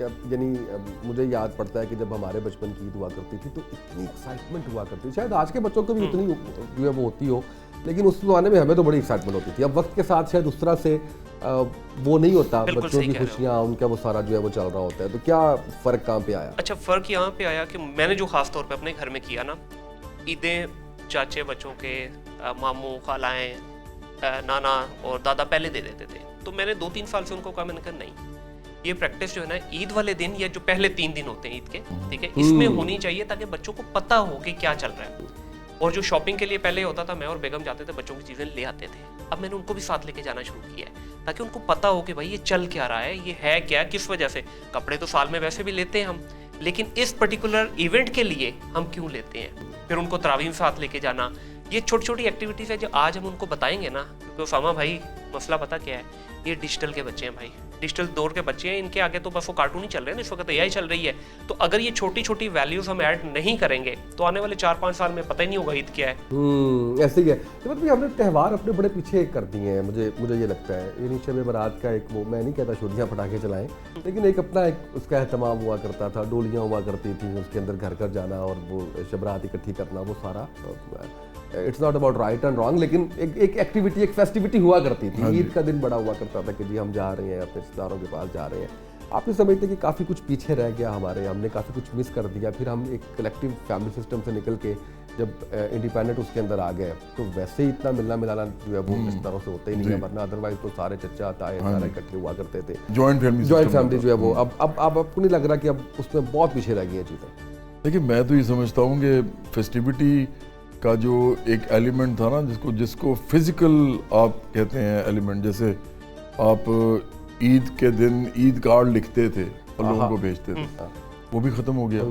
یعنی مجھے یاد پڑتا ہے کہ جب ہمارے بچپن کی عید ہوا کرتی تھی تو اتنی ایکسائٹمنٹ ہوا کرتی تھی, شاید آج کے بچوں کو بھی اتنی جو ہے وہ ہوتی ہو, لیکن اس زمانے میں ہمیں تو بڑی ایکسائٹمنٹ ہوتی تھی. اب وقت کے ساتھ شاید اس طرح سے وہ نہیں ہوتا, بچوں کی خوشیاں ان کا وہ سارا جو ہے وہ چل رہا ہوتا ہے. تو کیا فرق کہاں پہ آیا؟ اچھا, فرق یہاں پہ آیا کہ میں نے جو خاص طور پہ اپنے گھر میں کیا نا, عیدیں چاچے بچوں کے, ماموں خالائیں, نانا اور دادا پہلے دے دیتے تھے. تو میں نے 2-3 سال سے ان کو کہا, میں نے کہا نہیں, یہ پریکٹس جو ہے نا عید والے دن یا جو پہلے 3 دن ہوتے ہیں عید کے, ٹھیک ہے, اس میں ہونی چاہیے تاکہ بچوں کو پتہ ہو کہ کیا چل رہا ہے. اور جو شاپنگ کے لیے پہلے ہوتا تھا, میں اور بیگم جاتے تھے, بچوں کی چیزیں لے آتے تھے. اب میں نے ان کو بھی ساتھ لے کے جانا شروع کیا ہے تاکہ ان کو پتہ ہو کہ بھائی یہ چل کیا رہا ہے, یہ ہے کیا, کس وجہ سے. کپڑے تو سال میں ویسے بھی لیتے ہیں ہم, لیکن اس پرٹیکولر ایونٹ کے لیے ہم کیوں لیتے ہیں. پھر ان کو تراویح ساتھ لے کے جانا, یہ چھوٹی چھوٹی ایکٹیویٹیز ہے جو آج ہم ان کو بتائیں گے نا. کیونکہ اسامہ بھائی مسئلہ پتہ کیا ہے, یہ ڈیجیٹل کے بچے ہیں بھائی, ڈیجیٹل دور کے بچے ہیں, ان کے آگے تو بس وہ کارٹون ہی چل رہے ہیں, اس وقت AI چل رہی ہے. تو اگر یہ چھوٹی چھوٹی ویلیوز ہم ایڈ نہیں کریں گے تو آنے والے 4-5 سال میں پتہ ہی نہیں ہوگا عید کیا ہے. ایسے ہی ہے. مطلب ہم نے تہوار اپنے بڑے پیچھے کر دیے ہیں, مجھے یہ لگتا ہے. یعنی شب برات کا ایک, وہ میں نہیں کہتا چھوٹیاں پٹاخے چلائیں, لیکن ایک اپنا ایک اس کا اہتمام ہوا کرتا تھا, ڈولیاں ہوا کرتی تھیں, اس کے اندر گھر گھر جانا اور وہ شب برات اکٹھی کرنا, وہ سارا it's not about right and wrong, لیکن ایک ایکٹیویٹی, ایک فیسٹیوٹی ہوا کرتی تھی. عید کا دن بڑا ہوا کرتا تھا کہ جی ہم جا رہے ہیں اپنے رشتے داروں کے پاس جا رہے ہیں. آپ یہ سمجھتے کہ کافی کچھ پیچھے رہ گیا ہمارے, ہم نے کافی کچھ مس کر دیا, پھر ہم ایک کلیکٹیو فیملی سسٹم سے نکل کے جب انڈیپینڈنٹ اس کے اندر آ گئے تو ویسے ہی اتنا ملنا ملانا جو ہے وہ اس طرح سے ہوتا ہی نہیں ہے, ورنہ ادروائز تو سارے چچا تائے سارے اکٹھے ہوا کرتے تھے, جوائنٹ فیملی جو ہے وہ. اب آپ کو نہیں لگ رہا کہ اب اس میں بہت پیچھے رہ گئی ہیں چیزیں؟ دیکھیے, میں تو یہ سمجھتا ہوں کہ فیسٹیوٹی کا جو ایک ایلیمنٹ تھا نا, جس کو فزیکل آپ کہتے ہیں ایلیمنٹ, جیسے آپ عید کے دن عید کارڈ لکھتے تھے اور لوگوں کو بھیجتے تھے, وہ بھی ختم ہو گیا.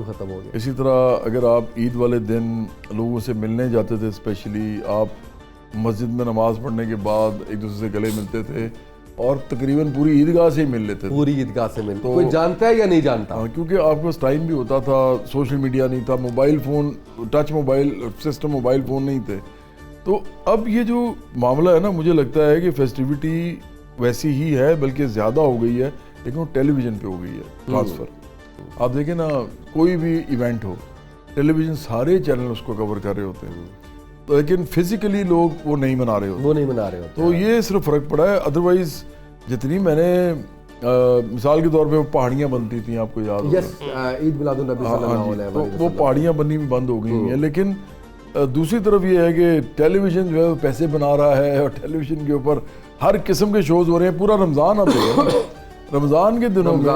اسی طرح اگر آپ عید والے دن لوگوں سے ملنے جاتے تھے, اسپیشلی آپ مسجد میں نماز پڑھنے کے بعد ایک دوسرے سے گلے ملتے تھے اور تقریباً پوری عیدگاہ سے ہی مل لیتے تھے. پوری عیدگاہ سے مل, کوئی جانتا ہے یا نہیں جانتا, کیونکہ آپ کے پاس ٹائم بھی ہوتا تھا, سوشل میڈیا نہیں تھا, mobile phone, touch mobile system, mobile phone نہیں تھے. تو اب یہ جو معاملہ ہے نا, مجھے لگتا ہے کہ فیسٹیوٹی ویسی ہی ہے, بلکہ زیادہ ہو گئی ہے, لیکن وہ ٹیلی ویژن پہ ہو گئی ہے ٹرانسفر. آپ دیکھیں نا, کوئی بھی ایونٹ ہو, ٹیلی ویژن سارے چینل اس کو کور کر رہے ہوتے ہیں, لیکن فزیکلی لوگ وہ نہیں منا رہے ہوتے. تو یہ صرف فرق پڑا ہے. ادروائز جتنی میں نے مثال کے طور پہ وہ پہاڑیاں بنتی تھیں, آپ کو یاد ہوگا, عید میلاد النبی صلی اللہ علیہ وسلم, وہ پہاڑیاں بننی بھی بند ہو گئی ہیں. لیکن دوسری طرف یہ ہے کہ ٹیلی ویژن جو ہے وہ پیسے بنا رہا ہے, اور ٹیلی ویژن کے اوپر ہر قسم کے شوز ہو رہے ہیں. پورا رمضان اب ہے, رمضان کے دنوں میں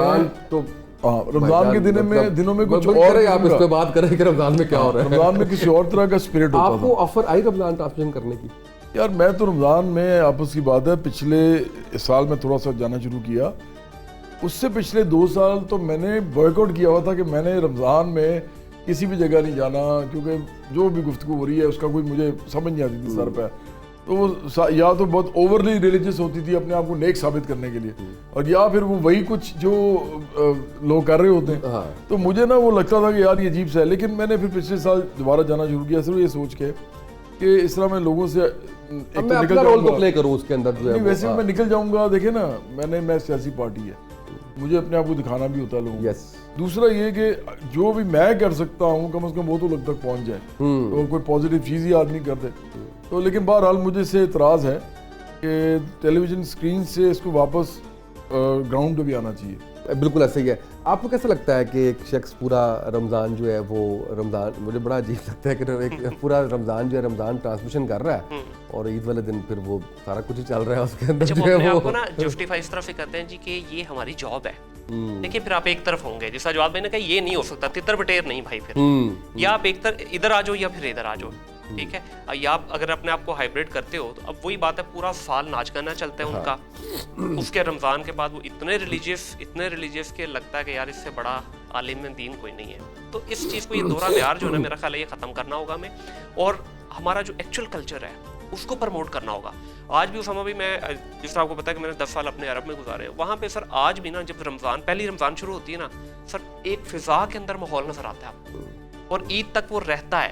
رمضان کے دنوں میں کچھ اور, آپ اس پہ بات کریں کہ رمضان میں کیا ہو رہا ہے. رمضان میں کسی اور طرح کا اسپرٹ ہوتا تھا. آپ کو آفر آئی رمضان ٹرانسلیشن کرنے کی؟ یار میں تو رمضان میں, آپس کی بات ہے, پچھلے سال میں تھوڑا سا جانا شروع کیا, اس سے پچھلے 2 سال تو میں نے بوائک آؤٹ کیا ہوا تھا کہ میں نے رمضان میں کسی بھی جگہ نہیں جانا, کیونکہ جو بھی گفتگو ہو رہی ہے اس کا کوئی مجھے سمجھ نہیں آتی تھی سر پہ. تو وہ یا تو بہت اوورلی ریلیجس ہوتی تھی اپنے آپ کو نیک ثابت کرنے کے لیے, اور یا پھر وہ وہی کچھ جو لوگ کر رہے ہوتے ہیں. تو مجھے نا وہ لگتا تھا کہ یار یہ عجیب سا ہے. لیکن میں نے پھر پچھلے سال دوبارہ جانا شروع کیا, صرف یہ سوچ کے کہ اس طرح میں لوگوں سے میں اپنا رول تو پلے کروں اس کے اندر جو ہے. ویسے میں نکل جاؤں گا. دیکھیں نا, میں سیاسی پارٹی ہے, مجھے اپنے آپ کو دکھانا بھی ہوتا ہے لوگوں کو. دوسرا یہ کہ جو بھی میں کر سکتا ہوں کم از کم وہ تو لوگ تک پہنچ جائے, تو کوئی پازیٹیو چیز ہی آدمی کر دے. تو لیکن بہرحال مجھے سے اعتراض ہے کہ ٹیلی ویژن اسکرین سے اس کو واپس گراؤنڈ پہ بھی آنا چاہیے. بالکل ایسا ہی ہے. آپ کو کیسا لگتا ہے کہ ایک شخص پورا رمضان جو ہے وہ رمضان, مجھے بڑا عجیب لگتا ہے کہ ایک پورا رمضان جو ہے رمضان ٹرانسمیشن کر رہا ہے, اور عید والے دن پھر وہ سارا کچھ ہی چل رہا ہے اس کے اندر جو ہے وہ نا جسٹیفائی اس طرح سے کرتے ہیں جی کہ یہ ہماری جاب ہے. دیکھیے پھر آپ ایک طرف ہوں گے, جیسا جواب میں نے کہا یہ نہیں ہو سکتا, تتر بٹیر نہیں بھائی, پھر یا آپ ایک طرف ادھر آ جاؤ یا پھر ادھر آ جاؤ, ٹھیک ہے. یا آپ اگر اپنے آپ کو ہائبریڈ کرتے ہو تو اب وہی بات ہے, پورا سال ناچ گانا چلتا ہے ان کا, اس کے رمضان کے بعد وہ اتنے ریلیجیس کہ لگتا ہے کہ یار اس سے بڑا عالم دین کوئی نہیں ہے. تو اس چیز کو, یہ دورہ معیار جو ہے نا, میرا خیال ہے یہ ختم کرنا ہوگا ہمیں, اور ہمارا جو ایکچوئل کلچر ہے اس کو پروموٹ کرنا ہوگا. آج بھی اسامہ بھی, میں جس طرح آپ کو پتا ہے کہ میں نے 10 سال اپنے عرب میں گزارے ہیں, وہاں پہ سر آج بھی نا جب رمضان, پہلی رمضان شروع ہوتی ہے نا سر, ایک فضا کے اندر ماحول نظر آتا ہے آپ کو, اور عید تک وہ رہتا ہے.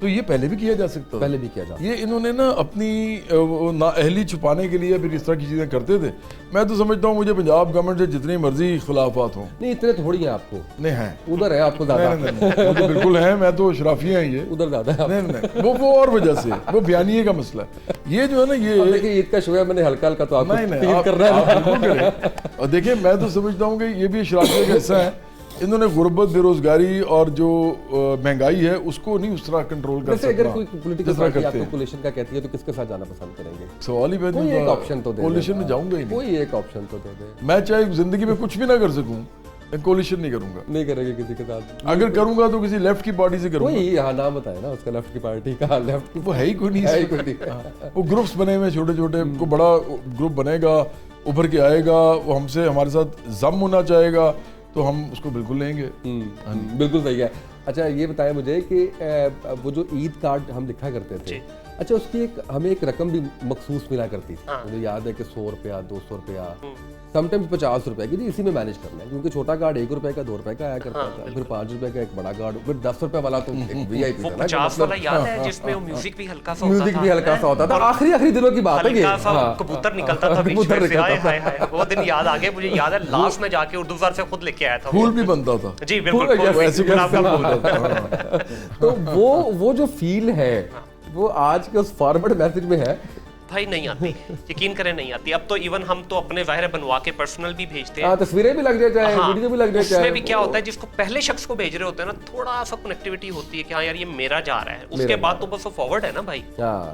تو یہ پہلے بھی کیا جا سکتا تھا. پہلے بھی کیا جا سکتا. یہ انہوں نے نا اپنی نااہلی چھپانے کے لیے پھر اس طرح کی چیزیں کرتے تھے. میں تو سمجھتا ہوں مجھے پنجاب گورنمنٹ سے جتنی مرضی اختلافات ہوں, نہیں اتنے تھوڑی ہیں آپ کو, نہیں ہیں, ادھر ہے آپ کو زیادہ, مجھے بالکل ہیں, میں تو اشرافیہ ہیں, یہ ادھر زیادہ ہے. نہیں وہ اور وجہ سے, وہ بیانیے کا مسئلہ ہے. یہ جو ہے نا یہ دیکھیں عید کا شو ہے, میں نے ہلکا ہلکا تو آپ کو نہیں تین کر رہا ہے. بالکل کریں. اور دیکھیں میں تو سمجھتا ہوں کہ یہ بھی اشرافیہ کا حصہ ہے. انہوں نے غربت, بے روزگاری اور جو مہنگائی ہے اس کو نہیں اس طرح کنٹرول کر سکتا. اگر کوئی پولیٹیکل پارٹی آپ کو کولیشن کا کہتی ہے تو کس کے ساتھ جانا پسند کریں گے؟ سوال ہی کوئی ایک آپشن تو دے, کولیشن میں جاؤں گا ہی نہیں. کوئی ایک آپشن تو دے دے. میں چاہے زندگی میں کچھ بھی نہ کر سکوں, میں کولیشن نہیں کروں گا. نہیں کریں گے کسی کے ساتھ. اگر کروں گا تو کسی لیفٹ کی پارٹی سے کروں گا. کوئی یہاں نام بتائے نا اس کا لیفٹ کی پارٹی کا. لیفٹ وہ ہے ہی کوئی نہیں. وہ گروپس بنے ہوئے چھوٹے چھوٹے, کو بڑا گروپ بنے گا, ابھر کے آئے گا, وہ ہم سے ہمارے ساتھ ضم ہونا چاہے گا تو ہم اس کو بالکل لیں گے. بالکل صحیح ہے. اچھا یہ بتائیں مجھے کہ وہ جو عید کارڈ ہم لکھا کرتے تھے, اچھا اس کی ایک ہمیں ایک رقم بھی مخصوص ملا کرتی تھی. مجھے یاد ہے کہ 100 روپیہ 200 روپیہ, سم ٹائمز 50 روپے کی, اسی میں مینیج کرنا ہے, کیونکہ چھوٹا کارڈ 1 روپے کا 2 روپے کا آیا کرتا تھا, پھر 5 روپے کا ایک بڑا کارڈ, پھر 10 روپے والا تو وی آئی پی تھا نا, 50 والا یاد ہے جس میں میوزک بھی ہلکا سا ہوتا تھا. میوزک بھی ہلکا سا ہوتا تھا, آخری دنوں کی بات ہے یہ. ہلکا سا کبوتر نکلتا تھا بیچ میں, ہائے ہائے ہائے وہ دن یاد آ گئے مجھے. یاد ہے لاسٹ میں جا کے اردو سر سے خود لے کے آیا تھا. پھول بھی بنتا تھا. جی بالکل. تو وہ جو فیل ہے وہ آج کے اس فارورڈ میسج میں ہے بھائی نہیں آتی, یقین کریں نہیں آتی. اب تو ایون ہم تو اپنے ظاہر بنوا کے پرسنل بھی بھیجتے ہیں, تصویریں بھی لگ جائے, ویڈیو بھی لگ جائے. اس میں بھی کیا ہوتا ہے جس کو پہلے شخص کو بھیج رہے ہوتے ہیں نا, تھوڑا سا کنیکٹیوٹی ہوتی ہے کہ ہاں یار یہ میرا جا رہا ہے, اس کے بعد تو بس وہ فارورڈ ہے نا بھائی.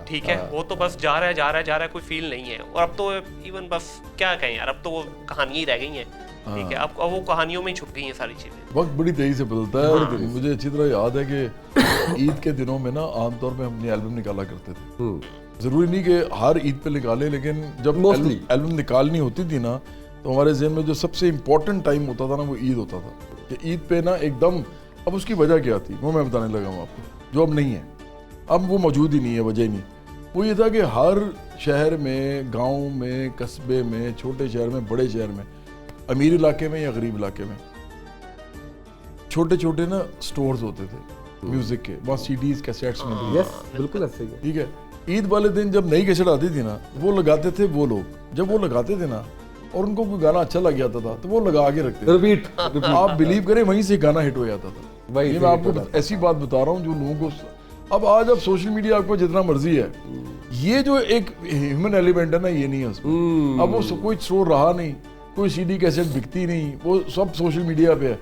ٹھیک ہے, وہ تو بس جا رہا ہے, کوئی فیل نہیں ہے. اور اب تو ایون بس کیا کہیں یار, اب تو وہ کہانیاں ہی رہ گئی ہیں. ٹھیک ہے, اب وہ کہانیوں میں ہی چھپ گئی ہیں ساری چیزیں. وقت بڑی تیزی سے بدلتا ہے. مجھے اچھی طرح یاد ہے کہ عید کے دنوں میں نا عام طور پہ ہم اپنی البم نکالا کرتے تھے. ضروری نہیں کہ ہر عید پہ نکالے, لیکن جب البم نکالنی ہوتی تھی نا تو ہمارے ذہن میں جو سب سے امپورٹنٹ ٹائم ہوتا تھا نا وہ عید ہوتا تھا. کہ عید پہ نا ایک دم, اب اس کی وجہ کیا تھی وہ میں بتانے لگا ہوں آپ کو, جو اب نہیں ہے, اب وہ موجود ہی نہیں ہے, وجہ ہی نہیں. وہ یہ تھا کہ ہر شہر میں, گاؤں میں, قصبے میں, چھوٹے شہر میں, بڑے شہر میں, امیر علاقے میں یا غریب علاقے میں, چھوٹے چھوٹے نا سٹورز ہوتے تھے میوزک کے, وہاں سی ڈیز کیسٹس میں. بالکل ایسے ہی ہے. ٹھیک ہے, عید والے دن جب نئی کیسٹ آتی تھی نا وہ لگاتے تھے وہ لوگ, جب وہ لگاتے تھے نا اور ان کو کوئی گانا اچھا لگ جاتا تھا تو وہ لگا کے رکھتے تھے. ریپیٹ, آپ بلیو کریں وہیں سے گانا ہٹ ہو جاتا تھا. یہ میں آپ کو ایسی بات بتا رہا ہوں جو لوگوں کو, اب آج اب سوشل میڈیا آپ کو جتنا مرضی ہے, یہ جو ایک ہیومن ایلیمنٹ ہے نا یہ نہیں ہے اس میں. اب وہ کوئی اسٹور رہا نہیں, کوئی سی ڈی کیسٹ بکتی نہیں, وہ سب سوشل میڈیا پہ ہے.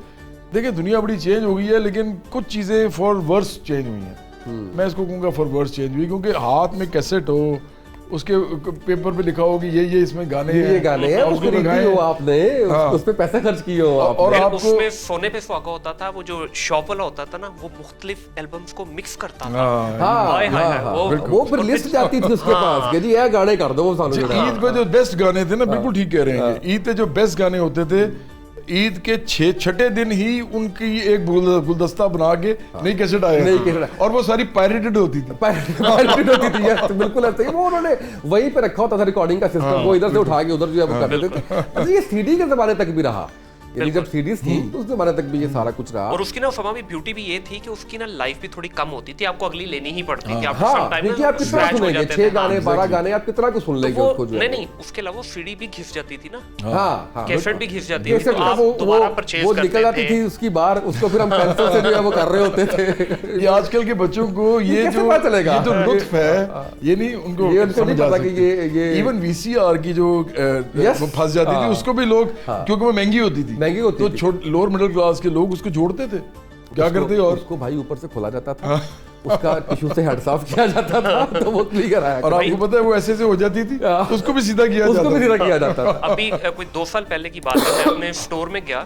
دیکھیں دنیا بڑی چینج ہو گئی ہے, لیکن کچھ چیزیں فار ورس چینج ہوئی ہیں. میں اس کو کہوں گا فار ورس چینج ہوئی, کیونکہ ہاتھ میں کیسٹ ہو, اس کے پیپر پہ لکھا ہو کہ یہ اس میں گانے ہیں, اس کو خریدی ہو آپ نے, اس پہ پیسہ خرچ کیے ہو آپ, اور آپ کو اس میں سونے پہ سہاگا ہوتا تھا. وہ جو شاپ والا ہوتا تھا نا وہ مختلف البمز کو مکس کرتا تھا, وہ پھر لسٹ جاتی تھی اس کے پاس کہ جی یہ گانے کر دو. عید پہ جو بیسٹ گانے تھے نا, بالکل ٹھیک کہہ رہے ہیں, عید پہ جو بیسٹ گانے ہوتے تھے عید کے 6 دن ہی ان کی ایک گلدستہ بنا کے نئی کیسٹ آئے, اور وہ ساری پائریٹڈ ہوتی تھی. بالکل ایسے ہی, وہ انہوں نے وہیں پہ رکھا ہوتا تھا ریکارڈنگ کا سسٹم, وہ ادھر سے اٹھا کے ادھر جو ہے وہ کر دیتے تھے. یہ سی ڈی کے زمانے تک بھی رہا, یعنی جب سیریز تھی اس زمانے تک بھی یہ سارا کچھ رہا. اور اس کی نا فما بھی بیوٹی بھی یہ تھی کہ اس کی نا لائف بھی تھوڑی کم ہوتی تھی, آپ کو اگلی لینی ہی پڑتی تھی. آپ کتنا سنیں گے, 6 گانے 12 گانے آپ کتنا کو سن لیں گے اس کو. نہیں, اس کے علاوہ سی ڈی بھی گھس جاتی تھی نا, کیسٹ بھی گھس جاتی تھی, تو آپ دوبارہ پرچیز کرتے تھے. وہ نکل جاتی تھی اس کی باہر, اس کو پھر ہم پینسل سے جو ہے وہ کر رہے ہوتے تھے. یہ آج کل کے بچوں کو یہ جو لطف ہے یہ نہیں ان کو سمجھ آ سکتی. ایون وی سی آر کی جو پھنس جاتی تھی اس کو بھی لوگ, کیونکہ وہ مہنگی ہوتی تھی, تو لوور مڈل کلاس کے لوگ اس کو جوڑتے تھے. کیا کرتے, اور اس کو بھائی اوپر سے کھولا جاتا تھا, اس کا ٹشو سے ہیڈ صاف کیا جاتا تھا تو وہ کلیئر آیا. اور آپ کو پتہ ہے وہ ایسے ہو جاتی تھی, اس کو بھی سیدھا کیا جاتا تھا. ابھی کوئی 2 سال پہلے کی بات ہے, میں اپنے اسٹور میں گیا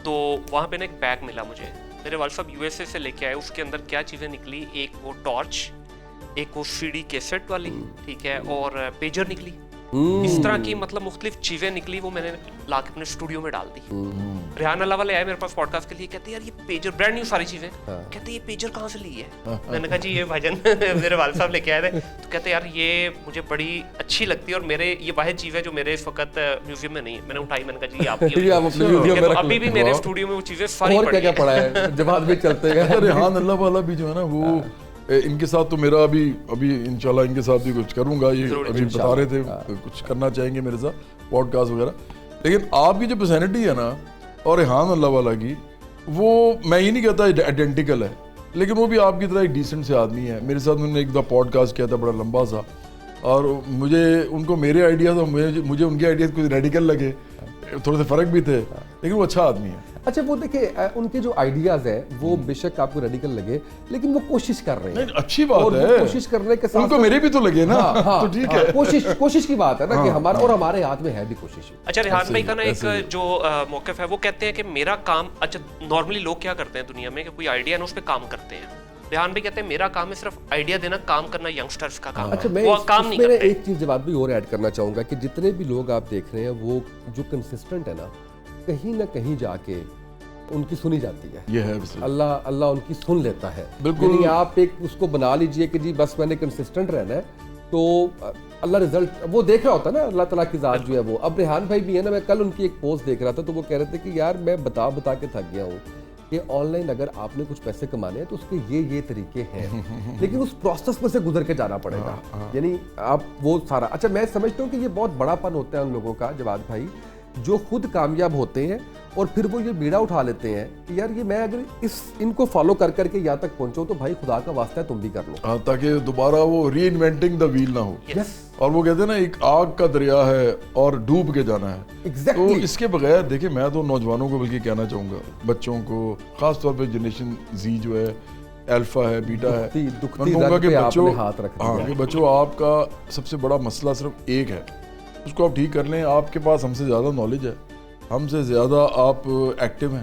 تو وہاں پہ نا ایک بیگ ملا مجھے, میرے والد صاحب یو ایس اے سے لے کے آئے. اس کے اندر کیا چیزیں نکلی, ایک وہ ٹارچ, ایک وہ سی ڈی کیسٹ والی, ٹھیک ہے, اور پیجر نکلی. اس طرح کی مطلب مختلف چیزیں نکلی, وہ میں نے لا کے اپنے اسٹوڈیو میں ڈال دی. ریحان اللہ والے آئے میرے پاس پوڈ کاسٹ کے لیے, کہتے یار یہ پیجر برانڈ نیو ساری چیزیں, کہتے یہ پیجر کہاں سے لی ہے. میں نے کہا جی یہ بھاجن میرے والد صاحب لے کے آئے تھے. تو کہتے یار یہ مجھے بڑی اچھی لگتی ہے, اور میرے یہ واحد چیز ہے جو میرے اس وقت میوزیم میں نہیں ہے. میں نے اٹھائی, میں نے کہا جی آپ, ابھی بھی میرے اسٹوڈیو میں وہ چیزیں ساری پڑی ہیں. جب آدمی چلتے ہیں ریحان اللہ والا بھی جو ہے نا وہ ان کے ساتھ تو میرا ابھی انشاءاللہ ان کے ساتھ بھی کچھ کروں گا, یہ ابھی بتا رہے تھے کچھ کرنا چاہیں گے میرے ساتھ پوڈ کاسٹ وغیرہ. لیکن آپ کی جو پرسنالٹی ہے نا اور ریحان اللہ والا کی, وہ میں یہ نہیں کہتا آئیڈینٹیکل ہے, لیکن وہ بھی آپ کی طرح ایک ڈیسنٹ سے آدمی ہے. میرے ساتھ انہوں نے ایک دفعہ پوڈ کاسٹ کیا تھا بڑا لمبا سا, اور مجھے ان کو میرے آئیڈیاز اور مجھے ان کے آئیڈیاز کچھ ریڈیکل لگے, تھوڑے سے فرق بھی تھے, لیکن وہ اچھا آدمی ہے. اچھا وہ دیکھیں ان کے جو آئیڈیاز ہیں وہ بے شک آپ کو ریڈیکل لگے, لیکن وہ کوشش کر رہے ہیں. اچھی بات ہے, کوشش کرنے کے ساتھ ان کو میرے بھی تو لگے نا, تو ٹھیک ہے, کوشش کی بات ہے نا کہ ہمارا اور ہمارے ہاتھ میں ہے بھی کوشش. اچھا ریحان بھائی کا نا ایک جو موقف ہے وہ کہتے ہیں کہ میرا کام, اچھا نارملی لوگ کیا کرتے ہیں دنیا میں کہ کوئی آئیڈیا ہے نا اس پہ کام کرتے ہیں. ریحان بھائی کہتے ہیں میرا کام ہے صرف آئیڈیا دینا, کام کرنا ینگسٹرز کا کام ہے, وہ کام نہیں کرتے. میں ایک چیز جواب بھی اور ایڈ کرنا چاہوں گا کہ جتنے بھی لوگ آپ دیکھ رہے ہیں وہ جو کنسسٹنٹ ہے نا, کہیں نہ کہیں جا کے ان کی سنی جاتی ہے. یہ ہے اللہ ان کی سن لیتا ہے. بالکل, یعنی آپ ایک اس کو بنا لیجئے کہ جی بس میں نے کنسسٹنٹ رہنا ہے, تو اللہ رزلٹ وہ دیکھ رہا ہوتا ہے نا, اللہ تعالیٰ کی ذات جو ہے وہ. اب ریحان بھائی بھی ہے نا, میں کل ان کی ایک پوسٹ دیکھ رہا تھا تو وہ کہہ رہے تھے کہ یار میں بتا کے تھک گیا ہوں کہ آن لائن اگر آپ نے کچھ پیسے کمانے ہیں تو اس کے یہ طریقے ہیں, لیکن اس پروسیس میں سے گزر کے جانا پڑے گا. یعنی آپ وہ سارا, اچھا میں سمجھتا ہوں کہ یہ بہت بڑا پن ہوتا ہے ان لوگوں کا جواد بھائی, جو خود کامیاب ہوتے ہیں اور پھر وہ یہ بیڑا اٹھا لیتے ہیں کہ یار یہ میں اگر ان کو فالو کر کے یہاں تک پہنچوں تو بھائی خدا کا واسطہ ہے تم بھی کر لو, تاکہ دوبارہ وہ ری انوینٹنگ دا ویل نہ ہو. اور وہ کہتے ہیں نا ایک آگ کا دریا ہے اور ڈوب کے جانا ہے. تو اس کے بغیر دیکھیں, میں تو نوجوانوں کو بلکہ کہنا چاہوں گا, بچوں کو خاص طور پہ جنریشن زی جو ہے, الفا ہے, بیٹا ہے, میں کہوں گا کہ بچوں آپ کا سب سے بڑا مسئلہ صرف ایک ہے, اس کو آپ ٹھیک کر لیں. آپ کے پاس ہم سے زیادہ نالج ہے, ہم سے زیادہ آپ ایکٹیو ہیں,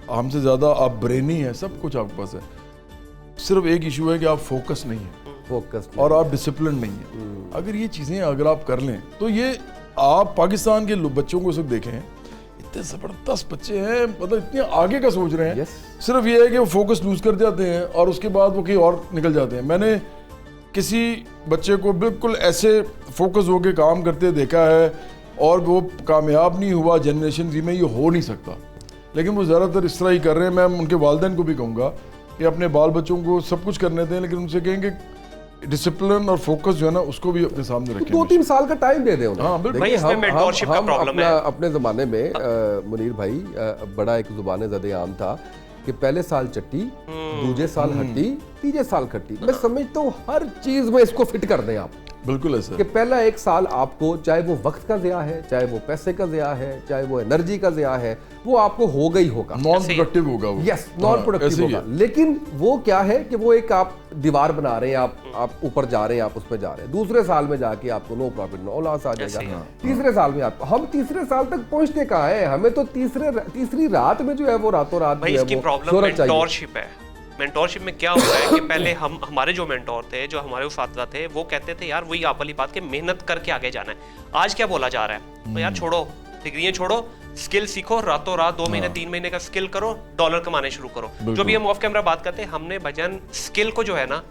ہم سے زیادہ آپ برینی ہیں, سب کچھ آپ کے پاس ہے. صرف ایک ایشو ہے کہ آپ فوکس نہیں ہیں اور آپ ڈسپلن نہیں ہیں. اگر یہ چیزیں اگر آپ کر لیں تو یہ آپ پاکستان کے بچوں کو صرف دیکھیں, اتنے زبردست بچے ہیں, مطلب اتنے آگے کا سوچ رہے ہیں. صرف یہ ہے کہ وہ فوکس لوز کر جاتے ہیں اور اس کے بعد وہ کہیں اور نکل جاتے ہیں. میں نے کسی بچے کو بالکل ایسے فوکس ہو کے کام کرتے دیکھا ہے اور وہ کامیاب نہیں ہوا جنریشن زی میں, یہ ہو نہیں سکتا. لیکن وہ زیادہ تر اس طرح ہی کر رہے ہیں. میں ان کے والدین کو بھی کہوں گا کہ اپنے بال بچوں کو سب کچھ کرنے دیں, لیکن ان سے کہیں کہ ڈسپلن اور فوکس جو ہے نا اس کو بھی اپنے سامنے رکھیں. 2-3 سال کا ٹائم دے دیں انہیں. ہاں بالکل, ہم اپنے زمانے میں منیر بھائی بڑا ایک زبان زد عام تھا کہ پہلے سال چٹی, دوسرے سال ہٹی, تیسرے سال کھٹی. میں سمجھتا ہوں ہر چیز میں اس کو فٹ کر دیں آپ. بالکل ایسا کہ پہلا ایک سال آپ کو, چاہے وہ وقت کا ضیاع ہے, چاہے وہ پیسے کا ضیاع ہے, چاہے وہ انرجی کا ضیاع ہے, وہ آپ کو ہوگا ہی ہوگا. نان پروڈکٹیو ہوگا وہ. یس, نان پروڈکٹیو ہوگا. لیکن وہ کیا ہے کہ وہ ایک آپ دیوار بنا رہے ہیں, آپ اوپر جا رہے ہیں, آپ اس پہ جا رہے ہیں. دوسرے سال میں جا کے آپ کو نو پروفٹ نو لاس آ جائے گا. تیسرے سال میں آپ, ہم تیسرے سال تک پہنچتے کہاں ہیں, ہمیں تو تیسری رات میں جو ہے وہ راتوں رات جو ہے وہ مینٹورشپ ہے. مینٹورشپ میں کیا ہوتا ہے کہ پہلے ہمارے جو مینٹور تھے, جو ہمارے اساتذہ تھے, وہ کہتے تھے یار وہی آپ والی بات کہ محنت کر کے آگے جانا ہے. آج کیا بولا جا رہا ہے, تو یار چھوڑو ڈگریاں, چھوڑو اسکل سیکھو, راتوں رات 2 مہینے 3 مہینے کا اسکل کرو, ڈالر کمانے شروع کرو. جو بھی ہم آف کیمرہ بات کرتے ہیں, ہم نے بجن اسکل کو جو ہے نا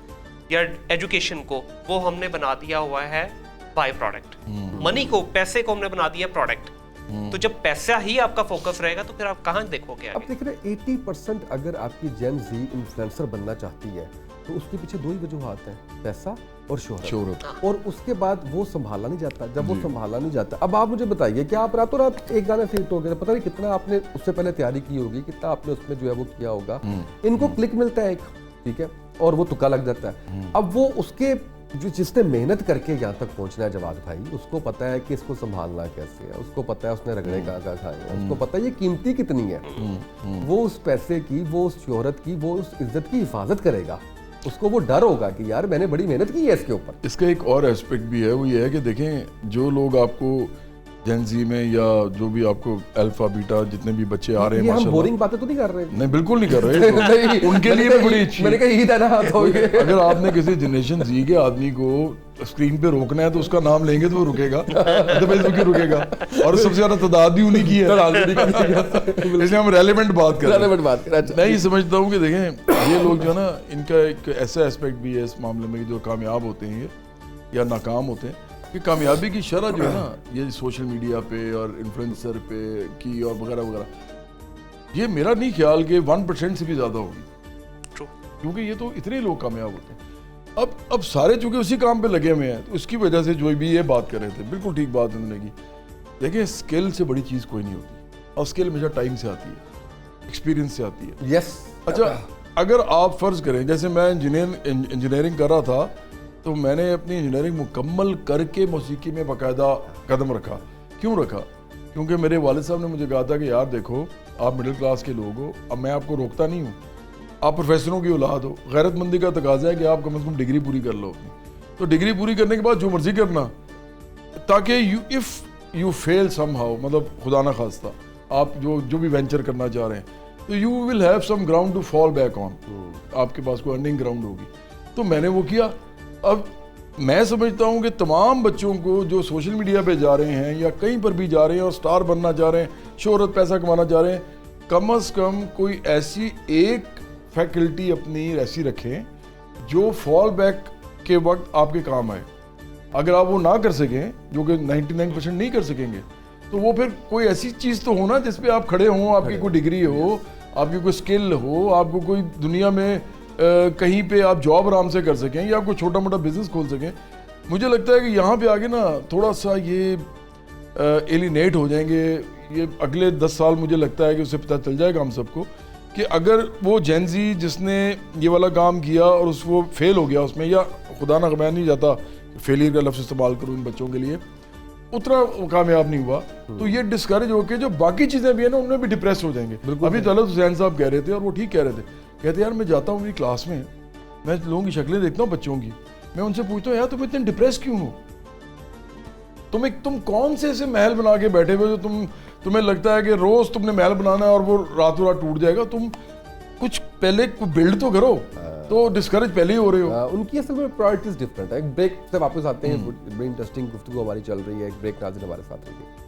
یا ایجوکیشن کو, وہ ہم نے بنا دیا ہوا ہے بائی پروڈکٹ. منی کو, پیسے کو ہم نے بنا دیا پروڈکٹ. تو جب پیسہ ہی آپ کا فوکس رہے گا تو پھر آپ کہاں دیکھو گے. اب دیکھ رہے 80% اگر آپ کی جین زی انفلوئنسر بننا چاہتی ہے تو اس کے پیچھے 2 ہی وجوہات ہیں, پیسہ اور شہرت. اور اس کے بعد وہ سنبھالا نہیں جاتا. جب وہ سنبھالا نہیں جاتا, اب آپ مجھے بتائیے کہ آپ راتوں رات ایک گانے سے ہٹ ہو گئے, پتہ نہیں کتنا آپ نے اس سے پہلے تیاری کی ہوگی, کتنا آپ نے اس میں جو ہے وہ کیا ہوگا. ان کو کلک ملتا ہے ایک, ٹھیک ہے, اور وہ تکا لگ جاتا ہے. اب وہ اس کے جس نے محنت کر کے یہاں تک پہنچنا ہے جواد بھائی, اس کو پتہ ہے کہ اس کو سنبھالنا کیسے ہے, اس کو پتہ ہے اس نے رگڑے کہاں کھائے ہیں, اس کو پتہ ہے یہ قیمتی کتنی ہے. وہ اس پیسے کی, وہ اس شہرت کی, وہ اس عزت کی حفاظت کرے گا. اس کو وہ ڈر ہوگا کہ یار میں نے بڑی محنت کی ہے اس کے اوپر. اس کا ایک اور ایسپیکٹ بھی ہے, وہ یہ ہے کہ دیکھیں جو لوگ آپ کو جین زی میں یا جو بھی آپ کو الفا بیٹا جتنے بھی بچے آ رہے ہیں, ہم بورنگ باتیں تو نہیں کر رہے. نہیں بالکل نہیں کر رہے. ان کے لیے بھی بڑی اچھی, میں نے کہا عید ہے نا, اگر آپ نے کسی جنریشن زی کے آدمی کو اسکرین پہ روکنا ہے تو اس کا نام لیں گے تو وہ رکے گا, رکے گا. اور سب سے زیادہ تعداد بھی انہیں کی ہے, اس لیے ہم ریلیونٹ بات کر رہے ہیں. میں یہ سمجھتا ہوں کہ دیکھیں یہ لوگ جو ہے نا, ان کا ایک ایسا اسپیکٹ بھی ہے اس معاملے میں جو کامیاب ہوتے ہیں یا ناکام ہوتے ہیں, کہ کامیابی کی شرح جو ہے نا یہ سوشل میڈیا پہ اور انفلوئنسر پہ کی اور وغیرہ وغیرہ, یہ میرا نہیں خیال کہ 1% سے بھی زیادہ ہوگی. کیونکہ یہ تو اتنے لوگ کامیاب ہوتے ہیں. اب سارے چونکہ اسی کام پہ لگے ہوئے ہیں تو اس کی وجہ سے جو بھی یہ بات کر رہے تھے بالکل ٹھیک بات انہوں نے کی. دیکھیں اسکل سے بڑی چیز کوئی نہیں ہوتی, اور اسکل ہمیشہ ٹائم سے آتی ہے, ایکسپیرینس سے آتی ہے. یس. اچھا اگر آپ فرض کریں جیسے میں انجینئرنگ کر رہا تھا تو میں نے اپنی انجینئرنگ مکمل کر کے موسیقی میں باقاعدہ قدم رکھا. کیوں رکھا؟ کیونکہ میرے والد صاحب نے مجھے کہا تھا کہ یار دیکھو آپ مڈل کلاس کے لوگ ہو, اب میں آپ کو روکتا نہیں ہوں, آپ پروفیسروں کی اولاد ہو, غیرت مندی کا تقاضا ہے کہ آپ کم از کم ڈگری پوری کر لو اپنی. تو ڈگری پوری کرنے کے بعد جو مرضی کرنا, تاکہ if you feel somehow, مطلب خدا نہ خواستہ آپ جو بھی وینچر کرنا چاہ رہے ہیں تو you will have some ground to fall back on, آپ کے پاس کوئی ارننگ گراؤنڈ ہوگی. تو میں نے وہ کیا. اب میں سمجھتا ہوں کہ تمام بچوں کو جو سوشل میڈیا پہ جا رہے ہیں یا کہیں پر بھی جا رہے ہیں اور سٹار بننا چاہ رہے ہیں, شہرت پیسہ کمانا چاہ رہے ہیں, کم از کم کوئی ایسی ایک فیکلٹی اپنی ایسی رکھیں جو فال بیک کے وقت آپ کے کام آئے. اگر آپ وہ نہ کر سکیں, جو کہ 99% نہیں کر سکیں گے, تو وہ پھر کوئی ایسی چیز تو ہونا جس پہ آپ کھڑے ہوں, آپ کی کوئی ڈگری ہو, آپ کی کوئی اسکل ہو, آپ کو کوئی دنیا میں کہیں پہ آپ جاب آرام سے کر سکیں یا آپ کوئی چھوٹا موٹا بزنس کھول سکیں. مجھے لگتا ہے کہ یہاں پہ آگے نا تھوڑا سا یہ ایلینیٹ ہو جائیں گے. یہ اگلے 10 سال مجھے لگتا ہے کہ اسے پتہ چل جائے گا ہم سب کو کہ اگر وہ جین زی جس نے یہ والا کام کیا اور وہ فیل ہو گیا اس میں, یا خدا نہ میں نہیں جاتا فیلئر کا لفظ استعمال کروں ان بچوں کے لیے, اتنا کامیاب نہیں ہوا, تو یہ ڈسکریج ہو کے جو باقی چیزیں بھی ہیں نا ان میں بھی ڈپریس ہو جائیں گے. ابھی طلعت حسین صاحب کہہ رہے تھے اور وہ ٹھیک کہہ رہے تھے, کہتے یار میں جاتا ہوں میری کلاس میں, میں لوگوں کی شکلیں دیکھتا ہوں بچوں کی, میں ان سے پوچھتا ہوں یار تم اتنے ڈپریس کیوں ہو, تم کون سے ایسے محل بنا کے بیٹھے ہوئے جو تمہیں لگتا ہے کہ روز تم نے محل بنانا ہے اور وہ راتوں رات ٹوٹ جائے گا. تم کچھ پہلے بلڈ تو کرو, تو ڈسکریج پہلے ہی ہو رہے ہو. ان کی اصل میں پرائرٹیز ڈفرینٹ ہے. ایک بریک سے واپس آتے ہیں, بڑی انٹرسٹنگ گفتگو ہماری چل رہی ہے, ایک بریک ناظرین ہمارے ساتھ رہیے.